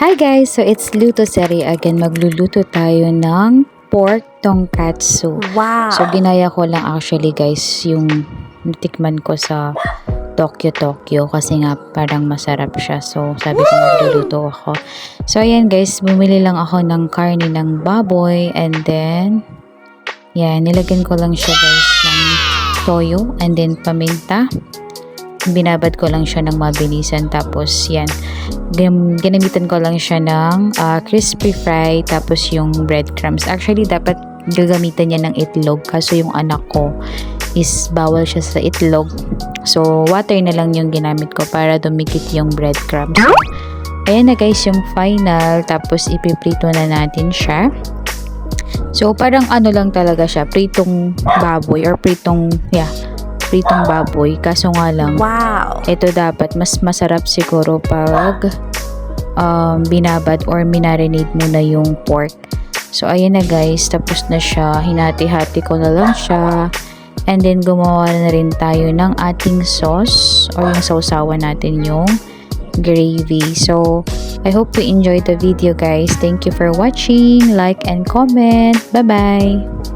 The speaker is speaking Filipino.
Hi guys! So it's Luto Serie again. Magluluto tayo ng pork tonkatsu. Wow! So ginaya ko lang actually guys yung natikman ko sa Tokyo kasi nga parang masarap siya. So sabi ko magluluto ako. So ayan guys, bumili lang ako ng karne ng baboy and then yan, nilagyan ko lang siya guys ng toyo and then paminta. Binabad ko lang siya ng mabilisan tapos yan, ginamitan ko lang siya ng crispy fry tapos yung breadcrumbs. Actually dapat gagamitan niya ng itlog kaso yung anak ko is bawal siya sa itlog, so water na lang yung ginamit ko para dumikit yung breadcrumbs. So, ayan na guys yung final, tapos ipiprito na natin siya. So parang ano lang talaga siya, pritong baboy or pritong baboy, kaso nga lang Wow! ito dapat mas masarap siguro pag binabad or minarinate mo na yung pork. So ayan na guys, tapos na siya, hinati-hati ko na lang siya and then gumawa na rin tayo ng ating sauce or yung sausawan natin yung gravy. So I hope you enjoyed the video guys. Thank you for watching, like and comment. Bye bye.